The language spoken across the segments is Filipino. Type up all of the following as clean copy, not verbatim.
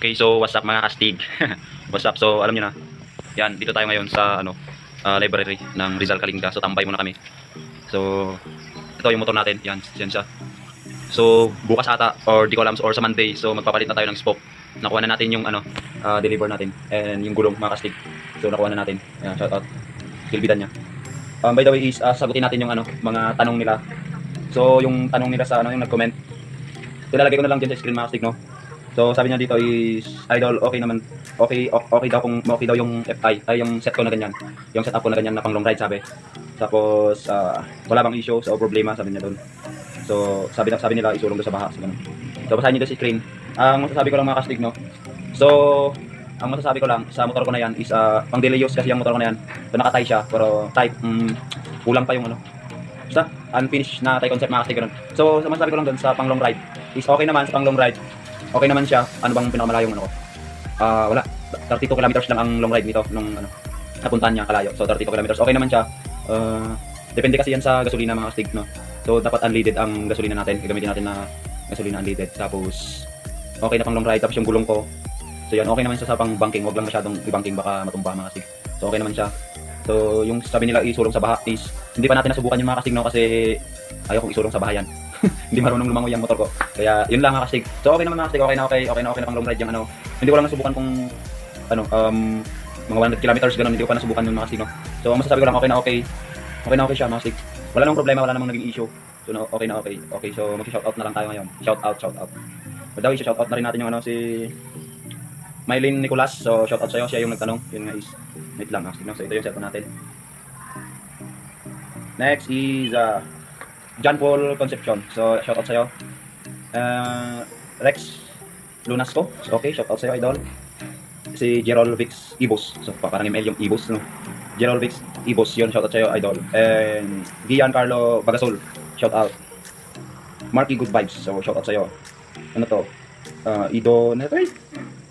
Okay, so what's up mga kastig? What's up? So alam niyo na. Yan, dito tayo ngayon sa library ng Rizal Kalinga. So tambay muna kami. So ito yung motor natin. Yan siya. So bukas ata or di ko alam or sa Monday, so magpapalit na tayo ng spoke. Nakuha na natin yung deliver natin and yung gulong mga kastig. So nakuha na natin. Yan, shout out. Silbidan niya. By the way is sagutin natin yung mga tanong nila. So yung tanong nila sa yung nag-comment. Ilalagay ko na lang din sa screen mga kastig, no. So sabi niya dito is idol, okay naman, okay daw yung FI ay yung set ko na ganyan, yung setup ko na ganyan na pang long ride sabi. Tapos wala bang issue o problema sabi niya doon. So sabi nila isulong doon sa baha, so ganun. So basahin niyo sa screen. Ang masasabi ko lang mga kastig, no. So ang masasabi ko lang sa motor ko na yan is pang daily use kasi yung motor ko na yan. So nakatay siya pero type kulang pa yung basta unfinished na tie concept mga kastig ganun. So masasabi ko lang doon sa pang long ride is okay naman sa pang long ride. Okay naman siya. Ano bang pinakamalayong ko? Wala. 32 kilometers lang ang long ride nito nung napuntahan niya kalayo. So 32 kilometers. Okay naman siya. Depende kasi yan sa gasolina mga kastig, no. So dapat unleaded ang gasolina natin. Gagamitin natin na gasolina unleaded. Tapos okay na pang long ride. Tapos yung gulong ko. So yan, okay naman siya sa pang banking. Huwag lang masyadong i-banking baka matumba mga kastig. So okay naman siya. So yung sabi nila isulong sa baha is hindi pa natin nasubukan yung mga kastig, no, kasi ayaw kong isulong sa bahayan. Hindi marunong lumangoy yung motor ko. Kaya yun lang mga kastig. So okay naman mga kastig, okay na pang long ride yung Hindi ko lang nasubukan kung mga 100 kilometers ganun, hindi ko pa nasubukan yung mga kastig, no. So ang masasabi ko lang okay na okay siya mga kastig. Wala namang problema, wala namang naging issue. So no, okay na okay. Okay, so mag-shoutout na lang tayo ngayon. Shout out. By the way, shoutout na rin natin yung si Mylene Nicolas. So shoutout sa'yo, siya yung nagtanong. Yun nga is wait lang mga kastig, no. So ito yung cellphone natin. Next is John Paul Concepcion. So shoutout sa'yo. Rex Lunasco. So, okay, shoutout sa'yo idol. Si Gerald Vix Ibos. So parang email yung Ibos, no. Gerald Vix Ibos, yun, shoutout sa'yo idol. And Giancarlo Bagasol, shoutout. Marky Good Vibes, so shoutout sa'yo. Ano to? Ido na ito eh.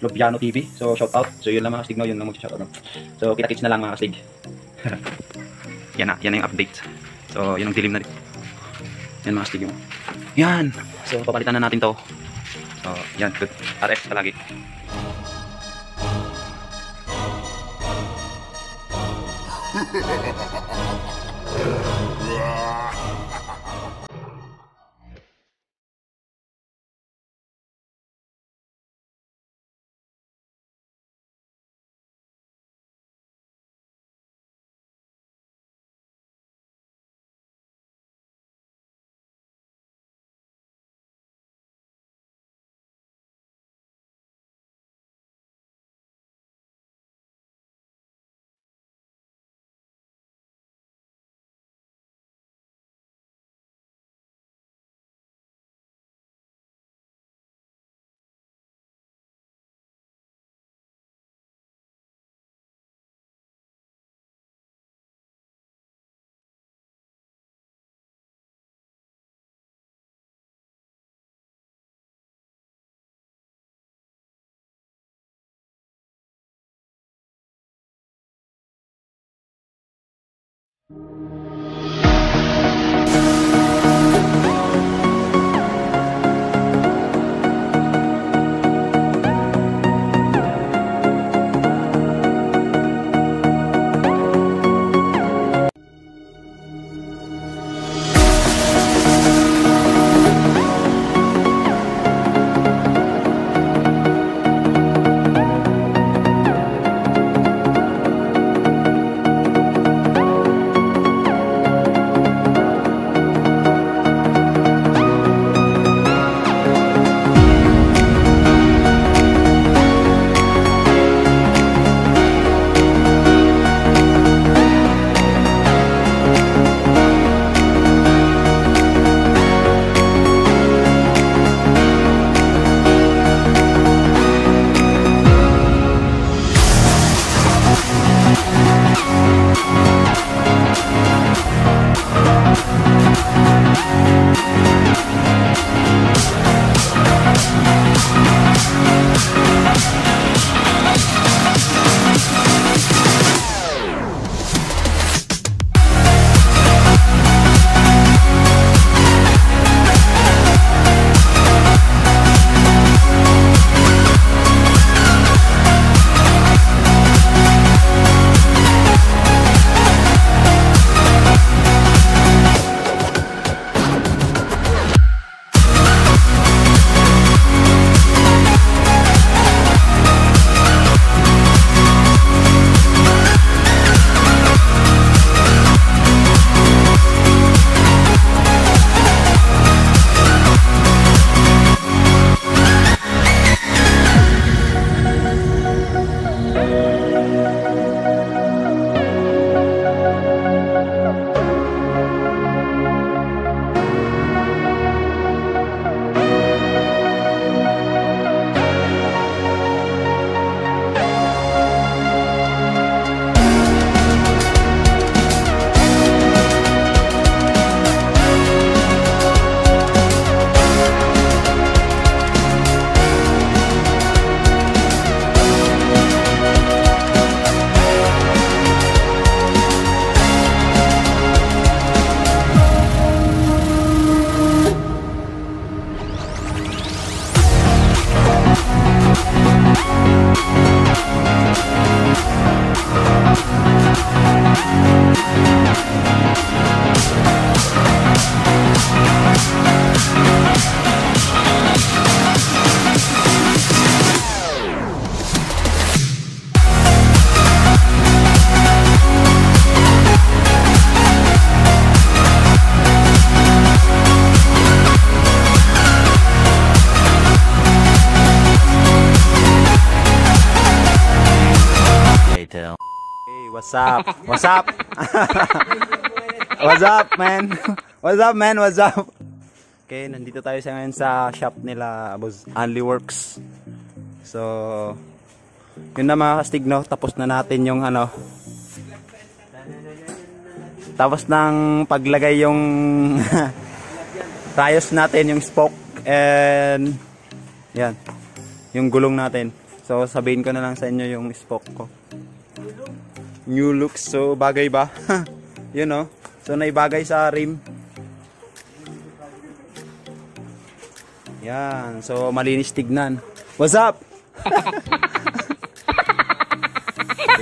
Lobiano TV, so shoutout. So yun lang mga kastig, no, yun lang mag-shoutout, no. So kita-kits na lang mga kastig. yan na yung update. So yun ang dilim na rin. Yan mga kastig yung. Yan. So papalitan na natin to. So yan, good. RF palagi. What's up? What's up? What's up, man? What's up, man? What's up? Okay, nandito tayo sa ngayon sa shop nila, Boss Only Works. So, yun na mga kastig, no? Tapos na natin yung ano. Tapos nang paglagay yung rayos natin, yung spoke and yan, yung gulong natin. So, sabihin ko na lang sa inyo yung spoke ko. New look. So, bagay ba? Yun, no? So, naibagay sa rim. Yan. So, malinis tignan. What's up?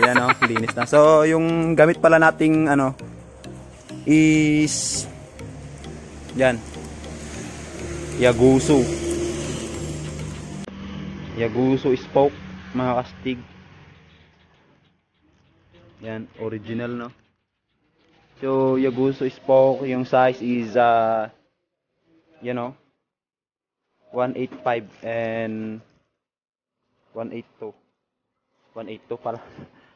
Yan, no? Linis na. So, yung gamit pala nating, ano, is, yan. Yaguso. Yaguso spoke, mga kastig. Yan, original, no? So, Yaguso spoke, yung size is, you know, 185 and 182. 182 pala.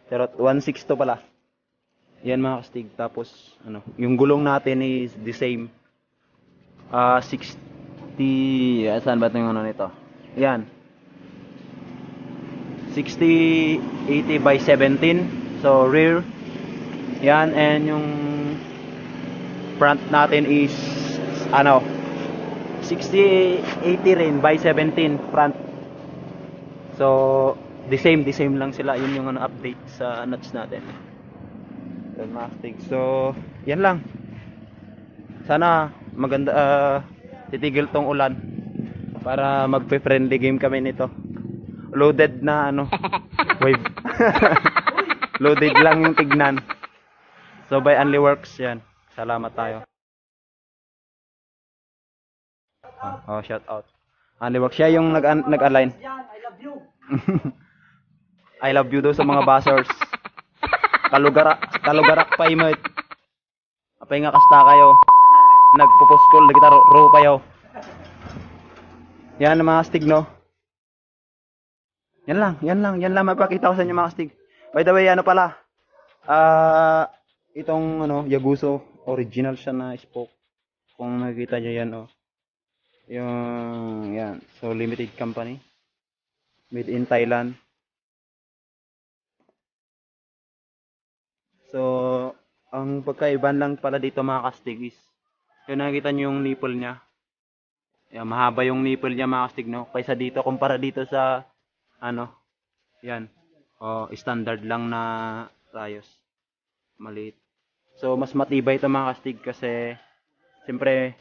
Pero 162 pala. Yan mga kastig. Tapos, ano, yung gulong natin is the same. 60, saan ba ito yung ano nito? Yan. 60, 80 by 17. So, rear. Yan, and yung front natin is, ano, 60, 80 rin by 17 front. So, the same lang sila. Yun yung ano, update sa nuts natin. So, yan lang. Sana maganda, titigil tong ulan para magpe-friendly game kami nito. Loaded na ano, wave. Loaded lang yung tignan. So, by Only Works yan. Salamat tayo. Oh, shout out. Only Works. Siya yung nag-align. I love you. I love you daw sa mga buzzers. Kalugarak pa imot. Apay nga kasta kayo. Nagpupuskol kita ro kayo. Yan mga astig, no. Yan lang mapakita ko sa inyo mga astig. By the way, ano pala? Itong ano, Yaguso, original siya na spoke. Kung nakikita niyo yan, oh. Yung yan. So limited company. Made in Thailand. So, ang pagkaiban lang pala dito mga kastig is, yun nakikita nyo yung nipple niya. Yan, mahaba yung nipple niya mga kastig, no? Kaysa dito, kumpara dito sa, ano, yan. O, standard lang na rayos. Maliit. So, mas matibay ito mga kastig kasi, siyempre,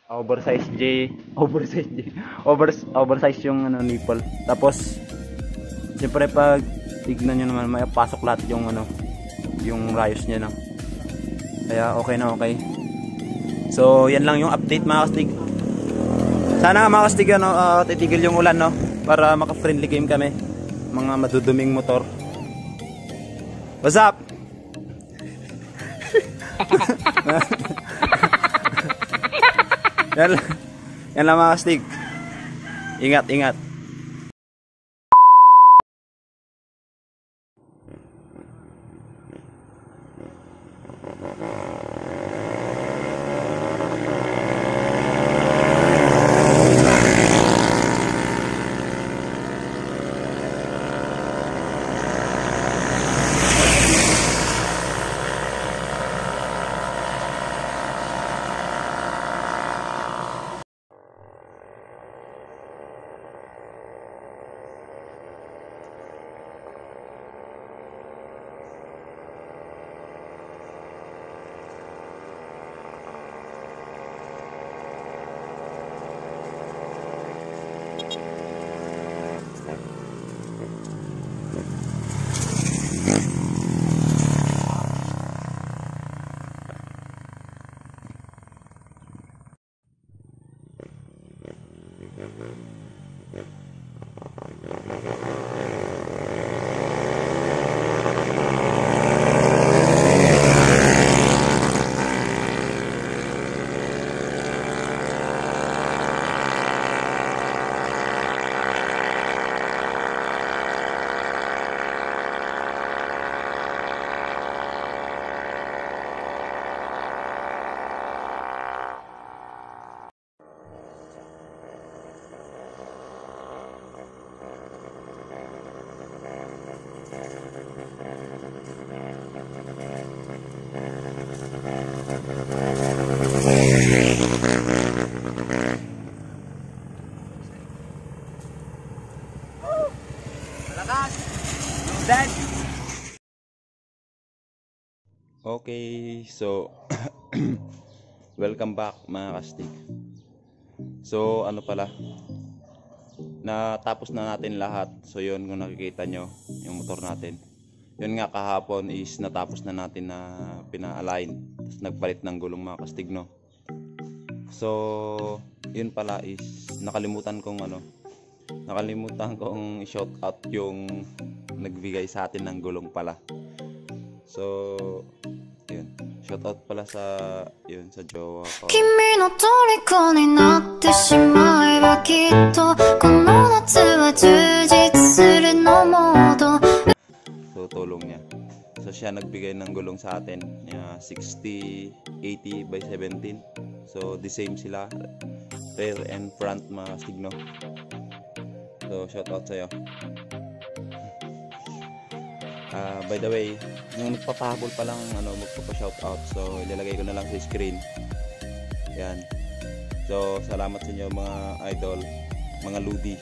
oversize yung ano, nipple. Tapos, siyempre pag tignan nyo naman, may pasok lahat yung ano, yung rayos niya, no? Kaya okay na okay. So yan lang yung update mga kastig. Sana mga kastig, ano, titigil yung ulan, no? Para maka-friendly game kami, mga maduduming motor. What's up? Yan lang mga kastig. Ingat. Dad! Okay, so welcome back mga kastig. So ano pala, natapos na natin lahat. So yun, kung nakikita nyo yung motor natin, yun nga kahapon is natapos na natin na pina-align, tapos nagpalit ng gulong mga kastig, no. So yun pala is nakalimutan kong i-shout out yung nagbigay sa atin ng gulong pala. So yun, shout out pala sa jowa ko. 君の虜になってしまえばきっとこの夏は充実するのモード So tulong niya. So siya nagbigay ng gulong sa atin, 60 80 by 17. So the same sila, rear and front mga signo. So shout out sa'yo. By the way, yung nagpapahabol pa lang magpapa-shout out, so ilalagay ko na lang sa screen. Yan. So salamat sa inyo mga idol, mga ludi.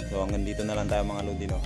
So hanggang dito na lang tayo mga ludi, no.